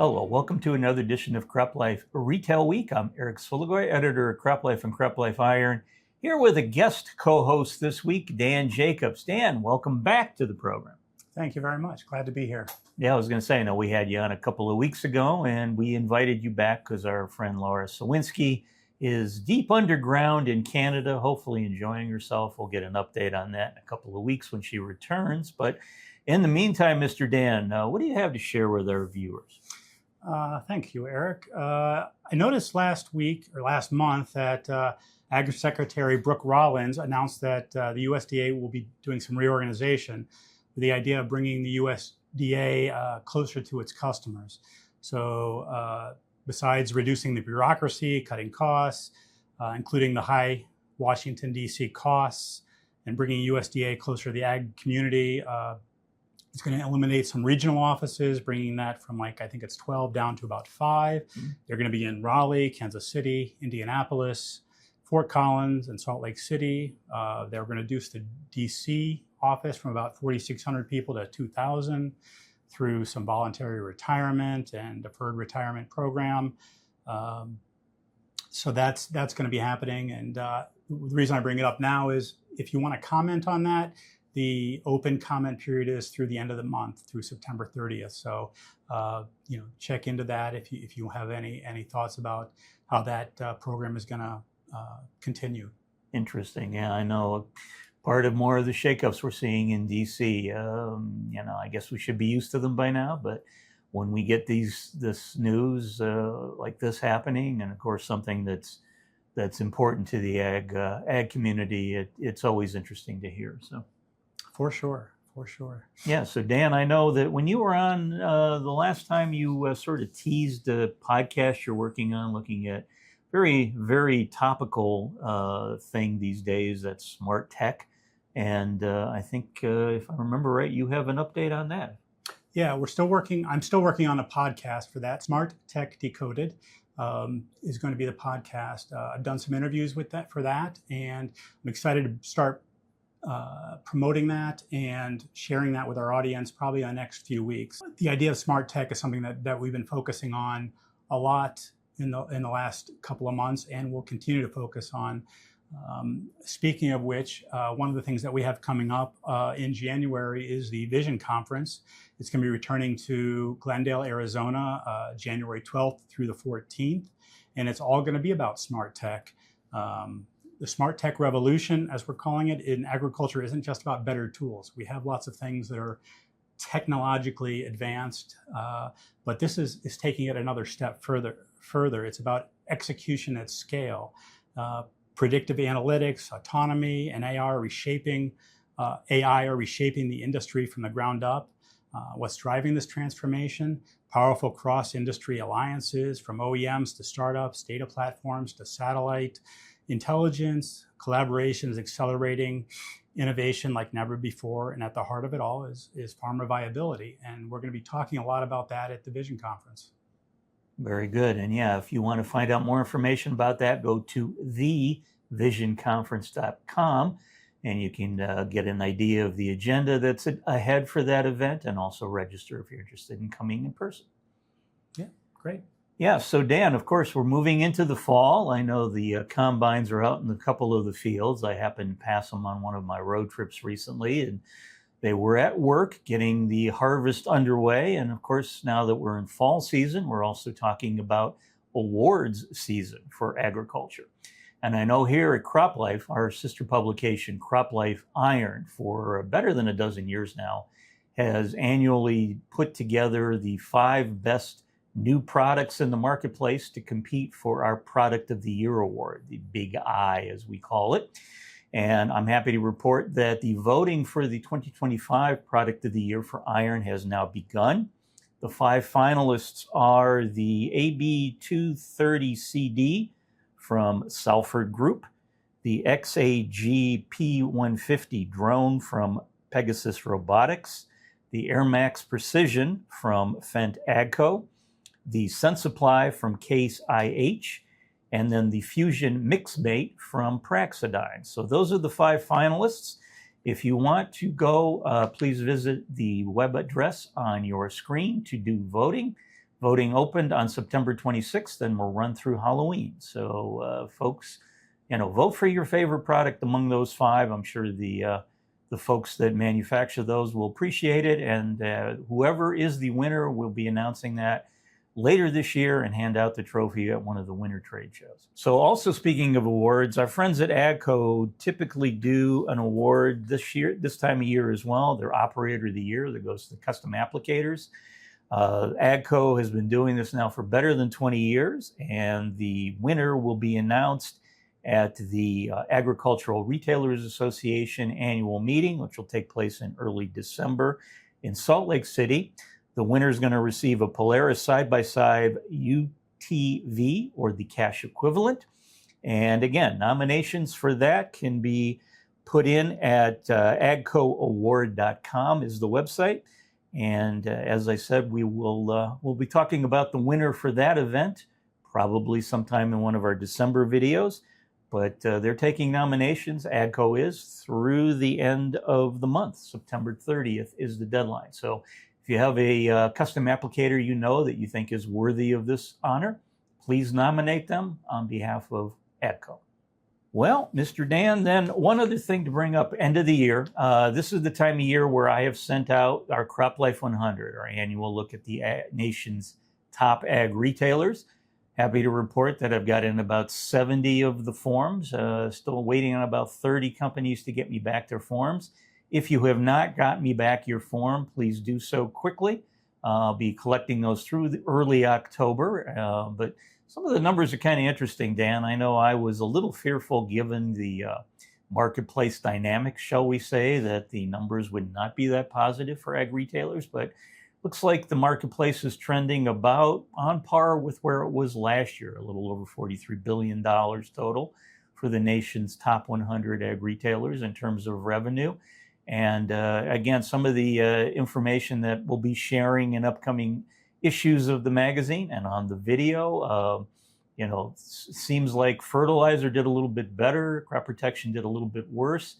Hello, welcome to another edition of CropLife Retail Week. I'm Eric Sfiligoj, editor of CropLife and CropLife IRON, here with a guest co-host this week, Dan Jacobs. Dan, welcome back to the program. Thank you very much. Glad to be here. Yeah, I was going to say, we had you on a couple of weeks ago, and we invited you back because our friend Laura Sawinski is deep underground in Canada, hopefully enjoying herself. We'll get an update on that in a couple of weeks when she returns. But in the meantime, Mr. Dan, what do you have to share with our viewers? Thank you, Eric. I noticed last month that Ag Secretary Brooke Rollins announced that the USDA will be doing some reorganization with the idea of bringing the USDA closer to its customers. So besides reducing the bureaucracy, cutting costs, including the high Washington, D.C. costs, and bringing USDA closer to the ag community, it's going to eliminate some regional offices, bringing that from I think it's 12 down to about 5. Mm-hmm. They're going to be in Raleigh, Kansas City, Indianapolis, Fort Collins, and Salt Lake City. They're going to reduce the DC office from about 4,600 people to 2,000 through some voluntary retirement and deferred retirement program. So that's going to be happening. And the reason I bring it up now is if you want to comment on that, the open comment period is through the end of the month, through September 30th. So, check into that if you have any thoughts about how that program is going to continue. Interesting. Yeah, I know part of more of the shakeups we're seeing in DC. I guess we should be used to them by now, but when we get this news like this happening, and of course something that's important to the ag community, it's always interesting to hear. So. For sure. Yeah, so Dan, I know that when you were on the last time, you sort of teased a podcast you're working on, looking at very, very topical thing these days, that's smart tech. And I think, if I remember right, you have an update on that. Yeah, I'm still working on a podcast for that. Smart Tech Decoded is going to be the podcast. I've done some interviews for that, and I'm excited to start promoting that and sharing that with our audience probably in the next few weeks. The idea of smart tech is something that we've been focusing on a lot in the last couple of months, and we'll continue to focus on. Speaking of which, one of the things that we have coming up in January is the Vision Conference. It's going to be returning to Glendale, Arizona, January 12th through the 14th, and it's all going to be about smart tech. The smart tech revolution, as we're calling it, in agriculture isn't just about better tools. We have lots of things that are technologically advanced, but this is taking it another step further. It's about execution at scale. Predictive analytics, autonomy, and AI are reshaping the industry from the ground up. What's driving this transformation? Powerful cross-industry alliances from OEMs to startups, data platforms to satellite. Intelligence, collaboration is accelerating innovation like never before, and at the heart of it all is farmer viability. And we're going to be talking a lot about that at the Vision Conference. Very good. And yeah, if you want to find out more information about that, go to thevisionconference.com, and you can get an idea of the agenda that's ahead for that event, and also register if you're interested in coming in person. Yeah, great. Yeah, so Dan, of course, we're moving into the fall. I know the combines are out in a couple of the fields. I happened to pass them on one of my road trips recently, and they were at work getting the harvest underway. And of course, now that we're in fall season, we're also talking about awards season for agriculture. And I know here at CropLife, our sister publication, CropLife IRON, for better than a dozen years now, has annually put together the 5 best new products in the marketplace to compete for our Product of the Year award, the Big I, as we call it. And I'm happy to report that the voting for the 2025 Product of the Year for iron has now begun. The 5 finalists are the AB230CD from Salford Group, the XAG P150 drone from Pegasus Robotics, the AirMax Precision from Fendt AGCO, the Sensupply from Case IH, and then the Fusion Mixmate from Praxidine. So those are the 5 finalists. If you want to go, please visit the web address on your screen to do voting. Voting opened on September 26th and will run through Halloween. So folks, vote for your favorite product among those 5. I'm sure the folks that manufacture those will appreciate it. And whoever is the winner will be announcing that later this year and hand out the trophy at one of the winter trade shows. So also speaking of awards, our friends at AGCO typically do an award this time of year as well. Their Operator of the Year that goes to the custom applicators. AGCO has been doing this now for better than 20 years, and the winner will be announced at the Agricultural Retailers Association annual meeting, which will take place in early December in Salt Lake City. The winner is going to receive a Polaris side-by-side UTV, or the cash equivalent. And again, nominations for that can be put in at agcoaward.com is the website. And as I said, we'll be talking about the winner for that event, probably sometime in one of our December videos. But they're taking nominations, AGCO is, through the end of the month. September 30th is the deadline. So if you have a custom applicator that you think is worthy of this honor, please nominate them on behalf of AGCO. Well, Mr. Dan, then one other thing to bring up, end of the year. This is the time of year where I have sent out our CropLife 100, our annual look at the nation's top ag retailers. Happy to report that I've got in about 70 of the forms, still waiting on about 30 companies to get me back their forms. If you have not got me back your form, please do so quickly. I'll be collecting those through early October, but some of the numbers are kind of interesting, Dan. I know I was a little fearful given the marketplace dynamics, shall we say, that the numbers would not be that positive for ag retailers, but looks like the marketplace is trending about on par with where it was last year, a little over $43 billion total for the nation's top 100 ag retailers in terms of revenue. And again, some of the information that we'll be sharing in upcoming issues of the magazine and on the video, seems like fertilizer did a little bit better, crop protection did a little bit worse,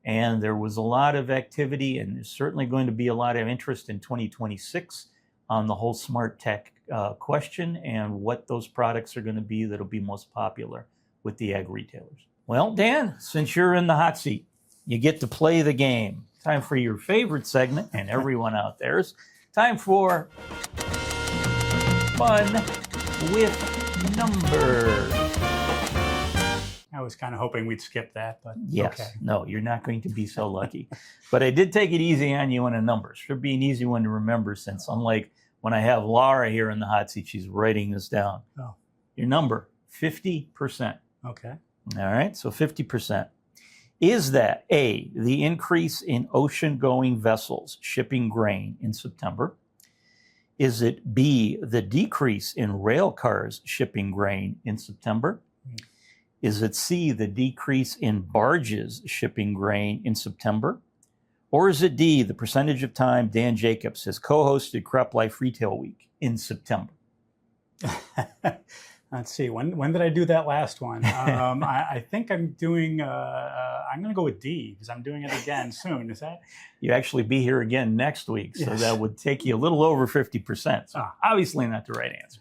and there was a lot of activity, and there's certainly going to be a lot of interest in 2026 on the whole smart tech question and what those products are going to be that'll be most popular with the ag retailers. Well, Dan, since you're in the hot seat, you get to play the game. Time for your favorite segment, and everyone out there's time for Fun with Numbers. I was kind of hoping we'd skip that, but yes, okay. No, you're not going to be so lucky. But I did take it easy on you on the numbers. Should be an easy one to remember, since unlike when I have Laura here in the hot seat, she's writing this down. Oh. Your number, 50%. Okay. All right, so 50%. Is that A, the increase in ocean-going vessels shipping grain in September? Is it B, the decrease in rail cars shipping grain in September? Is it C, the decrease in barges shipping grain in September? Or is it D, the percentage of time Dan Jacobs has co-hosted CropLife Retail Week in September? Let's see. When did I do that last one? I think I'm doing. I'm going to go with D because I'm doing it again soon. Is that? You actually be here again next week, so yes. That would take you a little over 50%. So obviously not the right answer.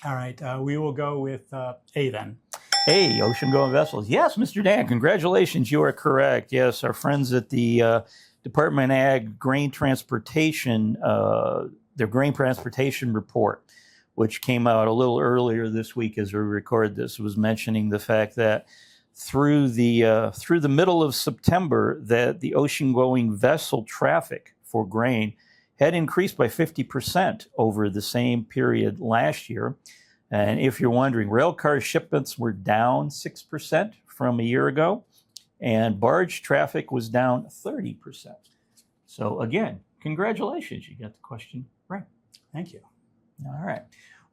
All right, we will go with A then. A, ocean-going vessels. Yes, Mr. Dan, congratulations. You are correct. Yes, our friends at the Department of Ag Grain Transportation, their grain transportation report, which came out a little earlier this week as we record this, was mentioning the fact that through the middle of September, that the ocean-going vessel traffic for grain had increased by 50% over the same period last year. And if you're wondering, rail car shipments were down 6% from a year ago, and barge traffic was down 30%. So again, congratulations, you got the question right. Thank you. All right.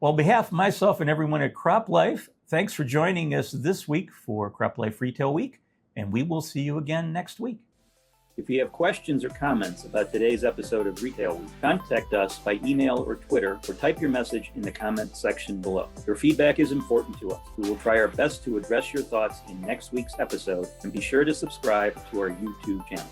Well, on behalf of myself and everyone at CropLife, thanks for joining us this week for CropLife Retail Week, and we will see you again next week. If you have questions or comments about today's episode of Retail Week, contact us by email or Twitter, or type your message in the comments section below. Your feedback is important to us. We will try our best to address your thoughts in next week's episode, and be sure to subscribe to our YouTube channel.